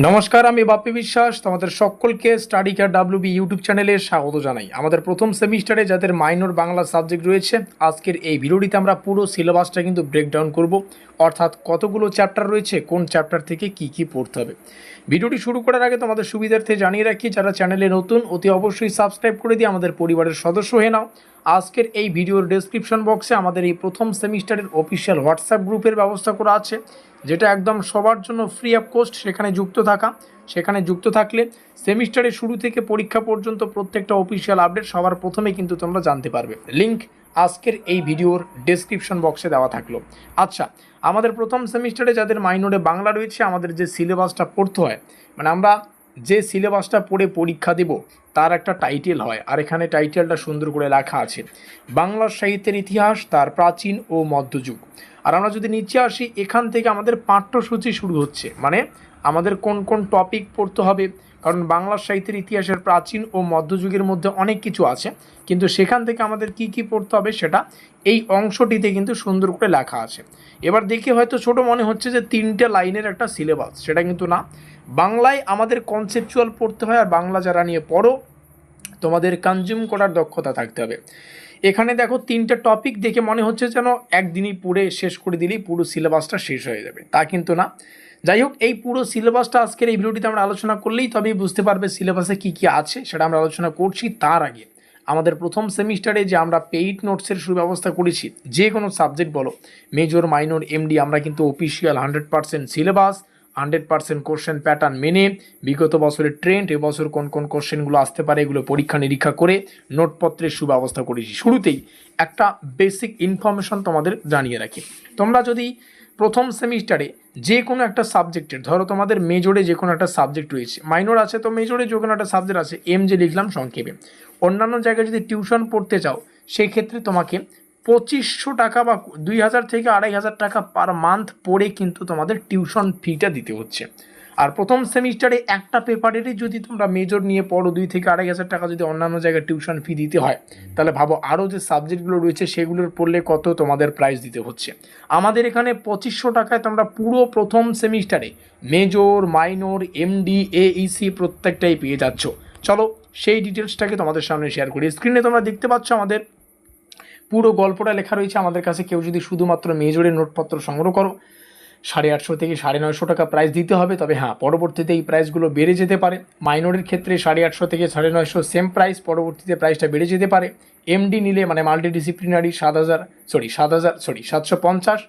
নমস্কার, আমি বাপ্পি বিশ্বাস। তোমাদের সকলকে স্টাডি কেয়ার ডাব্লিউবি ইউটিউব চ্যানেলে স্বাগত জানাই। আমাদের প্রথম সেমিস্টারে যাদের মাইনর বাংলা সাবজেক্ট রয়েছে, আজকের এই ভিডিওটিতে আমরা পুরো সিলেবাসটা কিন্তু ব্রেকডাউন করব, অর্থাৎ কতগুলো চ্যাপ্টার রয়েছে, কোন চ্যাপ্টার থেকে কি পড়তে হবে। ভিডিওটি শুরু করার আগে তোমাদের সুবিধার্থে জানিয়ে রাখি, যারা চ্যানেলে নতুন অতি অবশ্যই সাবস্ক্রাইব করে দিয়ে আমাদের পরিবারের সদস্য হয়ে নাও। আজকের এই ভিডিওর ডেসক্রিপশন বক্সে আমাদের এই প্রথম সেমিস্টারের অফিসিয়াল হোয়াটসঅ্যাপ গ্রুপের ব্যবস্থা করা আছে, যেটা একদম সবার জন্য ফ্রি অফ কোস্ট। সেখানে যুক্ত থাকলে সেমিস্টারের শুরু থেকে পরীক্ষা পর্যন্ত প্রত্যেকটা অফিসিয়াল আপডেট সবার প্রথমে কিন্তু তোমরা জানতে পারবে। লিংক আজকের এই ভিডিওর ডেসক্রিপশন বক্সে দেওয়া থাকলো। আচ্ছা, আমাদের প্রথম সেমিস্টারে যাদের মাইনরে বাংলা রয়েছে, আমাদের যে সিলেবাসটা পড়তে হয়, মানে আমরা যে সিলেবাসটা পড়ে পরীক্ষা দেব তার একটা টাইটেল হয়, আর এখানে টাইটেলটা সুন্দর করে লেখা আছে বাংলা সাহিত্যের ইতিহাস, তার প্রাচীন ও মধ্যযুগ। আর আমরা যদি নিচে আসি, এখান থেকে আমাদের পাঠ্যসূচি শুরু হচ্ছে, মানে আমাদের কোন কোন টপিক পড়তে হবে। কারণ বাংলা সাহিত্যের ইতিহাসের প্রাচীন ও মধ্যযুগের মধ্যে অনেক কিছু আছে, কিন্তু সেখান থেকে আমাদের কি পড়তে হবে সেটা এই অংশটিতে কিন্তু সুন্দর করে লেখা আছে। এবার দেখে হয়তো ছোট মনে হচ্ছে যে 3টে লাইনের একটা সিলেবাস, সেটা কিন্তু না। বাংলায় আমাদের কনসেপচুয়াল পড়তে হয়, আর বাংলা যারা নিয়ে পড়ো তোমাদের কনজিউম করার দক্ষতা থাকতে হবে। এখানে দেখো 3টে টপিক, দেখে মনে হচ্ছে যেন একদিনই পড়ে শেষ করে দিলেই পুরো সিলেবাসটা শেষ হয়ে যাবে, তা কিন্তু না। যাই হোক, এই পুরো সিলেবাসটা আজকের এই ভিডিওটিতে আমরা আলোচনা করলেই তবেই বুঝতে পারবে সিলেবাসে কি আছে, সেটা আমরা আলোচনা করছি। তার আগে আমাদের প্রথম সেমিস্টারে যে আমরা পেইড নোটসের সুব্যবস্থা করেছি, যে কোনো সাবজেক্ট বলো, মেজর মাইনর এমডি, আমরা কিন্তু অফিসিয়াল 100% সিলেবাস, 100% কোশ্চেন প্যাটার্ন মেনে, বিগত বছরের ট্রেন্ড, এবছর কোন কোন কোশ্চেনগুলো আসতে পারে এগুলো পরীক্ষা নিরীক্ষা করে নোটপত্রের সুব্যবস্থা করেছি। শুরুতেই একটা বেসিক ইনফরমেশন তোমাদের জানিয়ে রাখি। তোমরা যদি প্রথম সেমিস্টারে যে কোনো একটা সাবজেক্টের, ধরো তোমাদের মেজরে যে কোনো একটা সাবজেক্ট রয়েছে, মাইনর আছে তো মেজরে যে কোনো একটা সাবজেক্ট আছে, এম যে লিখলাম সংক্ষেপে, অন্যান্য জায়গায় যদি টিউশন পড়তে চাও, সেই ক্ষেত্রে তোমাকে 2500 টাকা বা 2000 থেকে 2500 টাকা পার মান্থ পড়ে কিন্তু তোমাদের টিউশন ফিটা দিতে হচ্ছে। আর প্রথম সেমিস্টারে একটা পেপারেরই যদি তোমরা মেজর নিয়ে পড়ো, 2 থেকে 2500 টাকা যদি অন্যান্য জায়গায় টিউশন ফি দিতে হয়, তাহলে ভাবো আরও যে সাবজেক্টগুলো রয়েছে সেগুলোর পড়লে কত তোমাদের প্রাইস দিতে হচ্ছে। আমাদের এখানে 2500 টাকায় তোমরা পুরো প্রথম সেমিস্টারে মেজর, মাইনর, এমডি, এইসি প্রত্যেকটাই পেয়ে যাচ্ছ। চলো সেই ডিটেলসটাকে তোমাদের সামনে শেয়ার করি। স্ক্রিনে তোমরা দেখতে পাচ্ছ আমাদের পুরো গল্পটা লেখা রয়েছে আমাদের কাছে। কেউ যদি শুধুমাত্র মেজরের নোটপত্র সংগ্রহ করো, 850 থেকে 950 টাকা প্রাইস দিতে হবে। তবে হ্যাঁ, পরবর্তীতে এই প্রাইসগুলো বেড়ে যেতে পারে। মাইনরের ক্ষেত্রে 850 থেকে 950 সেম প্রাইস, পরবর্তীতে প্রাইসটা বেড়ে যেতে পারে। এমডি নিলে মানে মাল্টিডিসিপ্লিনারি 750,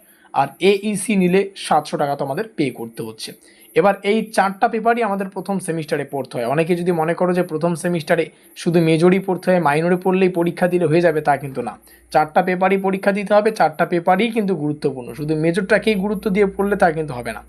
আর এইসি নিলে 700 টাকা তোমাদের পে করতে হচ্ছে। এবার এই 4টা পেপারই আমাদের প্রথম সেমিস্টারে পড়তে হয়। অনেকে যদি মনে করো যে প্রথম সেমিস্টারে শুধু মেজরই পড়তে হয়, মাইনরে পড়লেই পরীক্ষা দিলে হয়ে যাবে, তা কিন্তু না। 4টা পেপারই পরীক্ষা দিতে হবে, 4টা পেপারই কিন্তু গুরুত্বপূর্ণ। শুধু মেজরটাকেই গুরুত্ব দিয়ে পড়লে তা কিন্তু হবে না।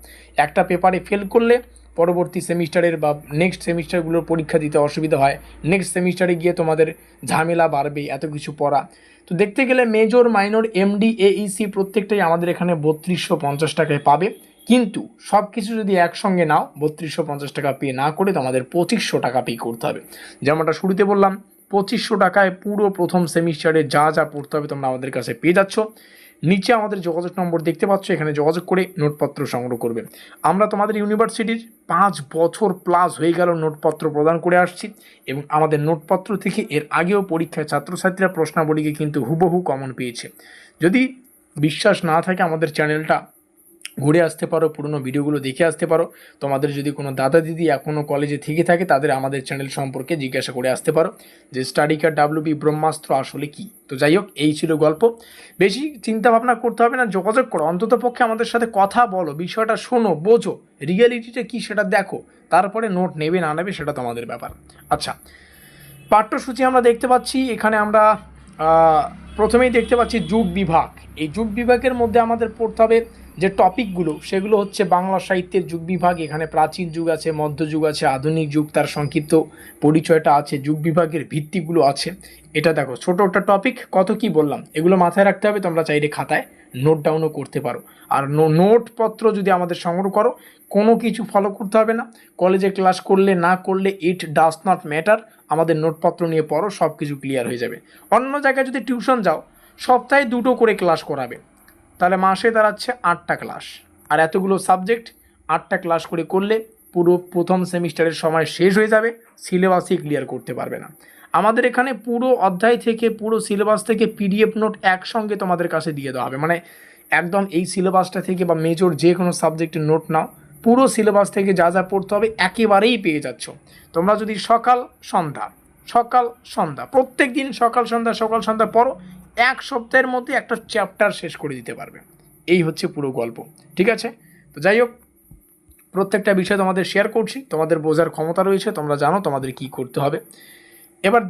একটা পেপারে ফেল করলে পরবর্তী সেমিস্টারের বা নেক্সট সেমিস্টারগুলোর পরীক্ষা দিতে অসুবিধা হয়, নেক্সট সেমিস্টারে গিয়ে তোমাদের ঝামেলা বাড়বে এত কিছু পড়া। তো দেখতে গেলে মেজর, মাইনর, এমডি, এইসি প্রত্যেকটাই আমাদের এখানে 3250 টাকায় পাবে। কিন্তু সব কিছু যদি একসঙ্গে নাও, 3250 টাকা পে না করে তোমাদের 2500 টাকা পে করতে হবে। যেমনটা শুরুতে বললাম, 2500 টাকায় পুরো প্রথম সেমিস্টারে যা পড়তে হবে তোমরা আমাদের কাছে পেয়ে যাচ্ছ। নিচে আমাদের যোগাযোগ নম্বর দেখতে পাচ্ছ, এখানে যোগাযোগ করে নোটপত্র সংগ্রহ করবে। আমরা তোমাদের ইউনিভার্সিটির 5 বছর প্লাস হয়ে গেল নোটপত্র প্রদান করে আসছি, এবং আমাদের নোটপত্র থেকে এর আগেও পরীক্ষায় ছাত্রছাত্রীরা প্রশ্নাবলীকে কিন্তু হুবহু কমন পেয়েছে। যদি বিশ্বাস না থাকে আমাদের চ্যানেলটা ঘুরে আসতে পারো, পুরনো ভিডিওগুলো দেখে আসতে পারো। তোমাদের যদি কোনো দাদা দিদি এখনও কলেজে থেকে থাকে, তাদের আমাদের চ্যানেল সম্পর্কে জিজ্ঞাসা করে আসতে পারো যে স্টাডি কেয়ার ডাব্লিউবি ব্রহ্মাস্ত্র আসলে কি। তো যাই হোক, এই ছিল গল্প। বেশি চিন্তা ভাবনা করতে হবে না, যোগাযোগ করো, অন্তত পক্ষে আমাদের সাথে কথা বলো, বিষয়টা শোনো, বোঝো, রিয়েলিটিটা কী সেটা দেখো, তারপরে নোট নেবে না নেবে সেটা তোমাদের ব্যাপার। আচ্ছা, পাঠ্যসূচি আমরা দেখতে পাচ্ছি। এখানে আমরা প্রথমেই দেখতে পাচ্ছি যুগ বিভাগ। এই যুগ বিভাগের মধ্যে আমাদের পড়তে হবে যে টপিকগুলো, সেগুলো হচ্ছে বাংলা সাহিত্যের যুগ বিভাগ। এখানে প্রাচীন যুগ আছে, মধ্যযুগ আছে, আধুনিক যুগ, তার সংক্ষিপ্ত পরিচয়টা আছে, যুগ বিভাগের ভিত্তিগুলো আছে। এটা দেখো, ছোট একটা টপিক, কত কি বললাম, এগুলো মাথায় রাখতে হবে। তোমরা চাইলে খাতায় নোট ডাউনও করতে পারো। আর নোটপত্র যদি আমাদের সংগ্রহ করো, কোনো কিছু ফলো করতে হবে না। কলেজে ক্লাস করলে না করলে ইট ডাজ নট ম্যাটার, আমাদের নোটপত্র নিয়ে পড়ো, সব কিছু ক্লিয়ার হয়ে যাবে। অন্য জায়গায় যদি টিউশন যাও, সপ্তাহে 2টো করে ক্লাস করাবে, তাহলে মাসে দাঁড়াচ্ছে 8টা ক্লাস। আর এতগুলো সাবজেক্ট 8টা ক্লাস করে করলে পুরো প্রথম সেমিস্টারের সময় শেষ হয়ে যাবে, সিলেবাসই ক্লিয়ার করতে পারবে না। আমাদের এখানে পুরো অধ্যায় থেকে পুরো সিলেবাস থেকে পিডিএফ নোট একসঙ্গে তোমাদের কাছে দিয়ে দেওয়া হবে, মানে একদম এই সিলেবাসটা থেকে বা মেজর যে কোনো সাবজেক্টের নোট নাও, পুরো সিলেবাস থেকে যা যা পড়তে হবে একেবারেই পেয়ে যাচ্ছ। তোমরা যদি সকাল সন্ধ্যা প্রত্যেক দিন সকাল সন্ধ্যা পড়ো, এক সপ্তাহের মধ্যে একটা চ্যাপ্টার শেষ করে দিতে পারবে। এই হচ্ছে পুরো গল্প, ঠিক আছে? তো যাই হোক, প্রত্যেকটা বিষয় তোমাদের শেয়ার করছি, তোমাদের বোঝার ক্ষমতা রয়েছে, তোমরা জানো তোমাদের কি করতে হবে। এবার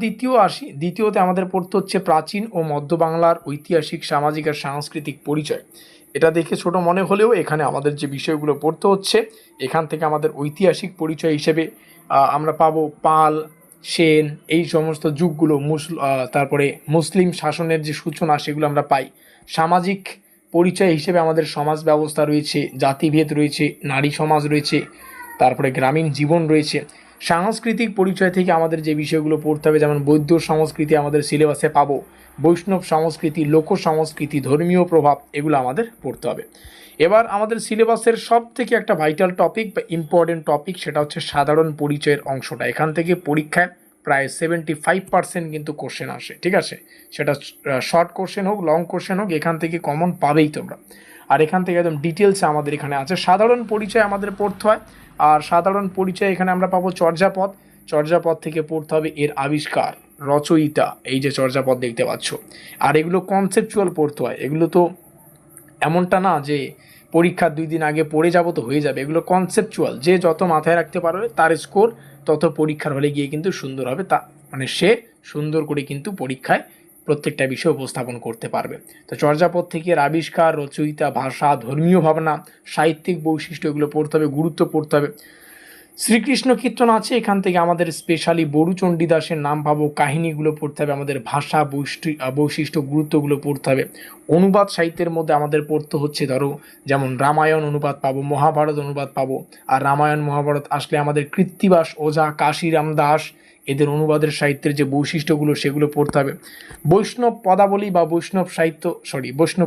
দ্বিতীয়তে আমাদের পড়তে হচ্ছে প্রাচীন ও মধ্য বাংলার ঐতিহাসিক, সামাজিক আর সাংস্কৃতিক পরিচয়। এটা দেখে ছোট মনে হলেও এখানে আমাদের যে বিষয়গুলো পড়তে হচ্ছে, এখান থেকে আমাদের ঐতিহাসিক পরিচয় হিসেবে আমরা পাবো পাল, সেন, এই সমস্ত যুগগুলো, তারপরে মুসলিম শাসনের যে সূচনা সেগুলো আমরা পাই। সামাজিক পরিচয় হিসেবে আমাদের সমাজ ব্যবস্থা রয়েছে, জাতিভেদ রয়েছে, নারী সমাজ রয়েছে, তারপরে গ্রামীণ জীবন রয়েছে। সাংস্কৃতিক পরিচয় থেকে আমাদের যে বিষয়গুলো পড়তে হবে, যেমন বৌদ্ধ সংস্কৃতি আমাদের সিলেবাসে পাবো, বৈষ্ণব সংস্কৃতি, লোক সংস্কৃতি, ধর্মীয় প্রভাব, এগুলো আমাদের পড়তে হবে। এবার আমাদের সিলেবাসের সব থেকে একটা ভাইটাল টপিক বা ইম্পর্টেন্ট টপিক, সেটা হচ্ছে সাধারণ পরিচয়ের অংশটা। এখান থেকে পরীক্ষায় প্রায় 75% কিন্তু কোশ্চেন আসে, ঠিক আছে? সেটা শর্ট কোশ্চেন হোক, লং কোশ্চেন হোক, এখান থেকে কমন পাবেই তোমরা। আর এখান থেকে একদম ডিটেলসে আমাদের এখানে আছে। সাধারণ পরিচয় আমাদের পড়তে হয়, আর সাধারণ পরিচয় এখানে আমরা পাবো চর্যাপদ থেকে পড়তে হবে এর আবিষ্কার, রচয়িতা, এই যে চর্যাপদ দেখতে পাচ্ছ। আর এগুলো কনসেপচুয়াল পড়তে হয়, এগুলো তো এমনটা না যে পরীক্ষার 2 দিন আগে পড়ে যাব তো হয়ে যাবে, এগুলো কনসেপচুয়াল। যে যত মাথায় রাখতে পারবে তার স্কোর তত পরীক্ষার হলে গিয়ে কিন্তু সুন্দর হবে, তা মানে সে সুন্দর করে কিন্তু পরীক্ষায় প্রত্যেকটা বিষয় উপস্থাপন করতে পারবে। তো চর্যাপদ থেকে এর আবিষ্কার, রচয়িতা, ভাষা, ধর্মীয় ভাবনা, সাহিত্যিক বৈশিষ্ট্য, এগুলো পড়তে হবে, গুরুত্ব পড়তে হবে। শ্রীকৃষ্ণ কীর্তন আছে, এখান থেকে আমাদের স্পেশালি বরু চণ্ডীদাসের নাম পাবো, কাহিনীগুলো পড়তে হবে, আমাদের ভাষা বৈশিষ্ট্য, গুরুত্বগুলো পড়তে হবে। অনুবাদ সাহিত্যের মধ্যে আমাদের পড়তে হচ্ছে, ধরো যেমন রামায়ণ অনুবাদ পাবো, মহাভারত অনুবাদ পাবো। আর রামায়ণ মহাভারত আসলে আমাদের কৃত্তিবাস ওঝা, কাশিরাম দাস, এদের অনুবাদের সাহিত্যের যে বৈশিষ্ট্যগুলো সেগুলো পড়তে হবে। বৈষ্ণব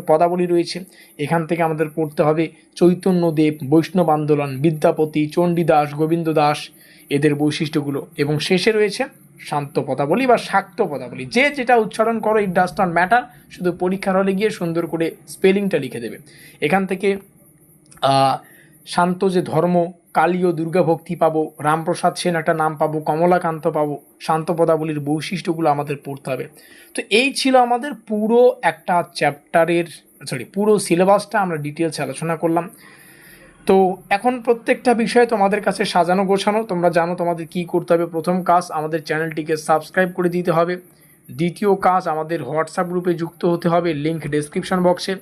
পদাবলী রয়েছে, এখান থেকে আমাদের পড়তে হবে চৈতন্যদেব, বৈষ্ণব আন্দোলন, বিদ্যাপতি, চণ্ডীদাস, গোবিন্দ দাস, এদের বৈশিষ্ট্যগুলো। এবং শেষে রয়েছে শান্ত পদাবলী বা শাক্ত পদাবলী। যে যেটা উচ্চারণ করো, ইট ডাজ নট ম্যাটার, শুধু পরীক্ষার হলে গিয়ে সুন্দর করে স্পেলিংটা লিখে দেবে। এখান থেকে শান্ত যে ধর্ম, কালী ও দুর্গা ভক্তি পাবো, রামপ্রসাদ সেন একটা নাম পাবো, কমলাকান্ত পাবো, শান্ত পদাবলীর বৈশিষ্ট্যগুলো আমাদের পড়তে হবে। তো এই ছিল আমাদের পুরো একটা চ্যাপ্টারের পুরো সিলেবাসটা আমরা ডিটেলসে আলোচনা করলাম। তো এখন প্রত্যেকটা বিষয় তোমাদের কাছে সাজানো গোছানো, তোমরা জানো তোমাদের কি করতে হবে। প্রথম কাজ, আমাদের চ্যানেলটিকে সাবস্ক্রাইব করে দিতে হবে। দ্বিতীয় কাজ, আমাদের হোয়াটসঅ্যাপ গ্রুপে যুক্ত হতে হবে, লিঙ্ক ডেসক্রিপশন বক্সে,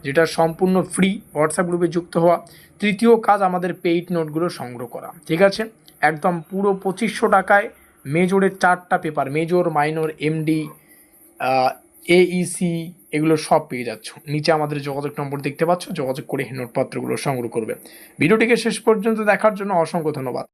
যেটা সম্পূর্ণ ফ্রি হোয়াটসঅ্যাপ গ্রুপে যুক্ত হওয়া। তৃতীয় কাজ, আমাদের পেইড নোটগুলো সংগ্রহ করা, ঠিক আছে? একদম পুরো 2500 টাকায় মেজরের 4টা paper, major, minor, MD, Aisi, এগুলো সব পেয়ে যাচ্ছ। নিচে আমাদের যোগাযোগ নম্বর দেখতে পাচ্ছ, যোগাযোগ করে নোটপত্রগুলো সংগ্রহ করবে। ভিডিওটিকে শেষ পর্যন্ত দেখার জন্য অসংখ্য ধন্যবাদ।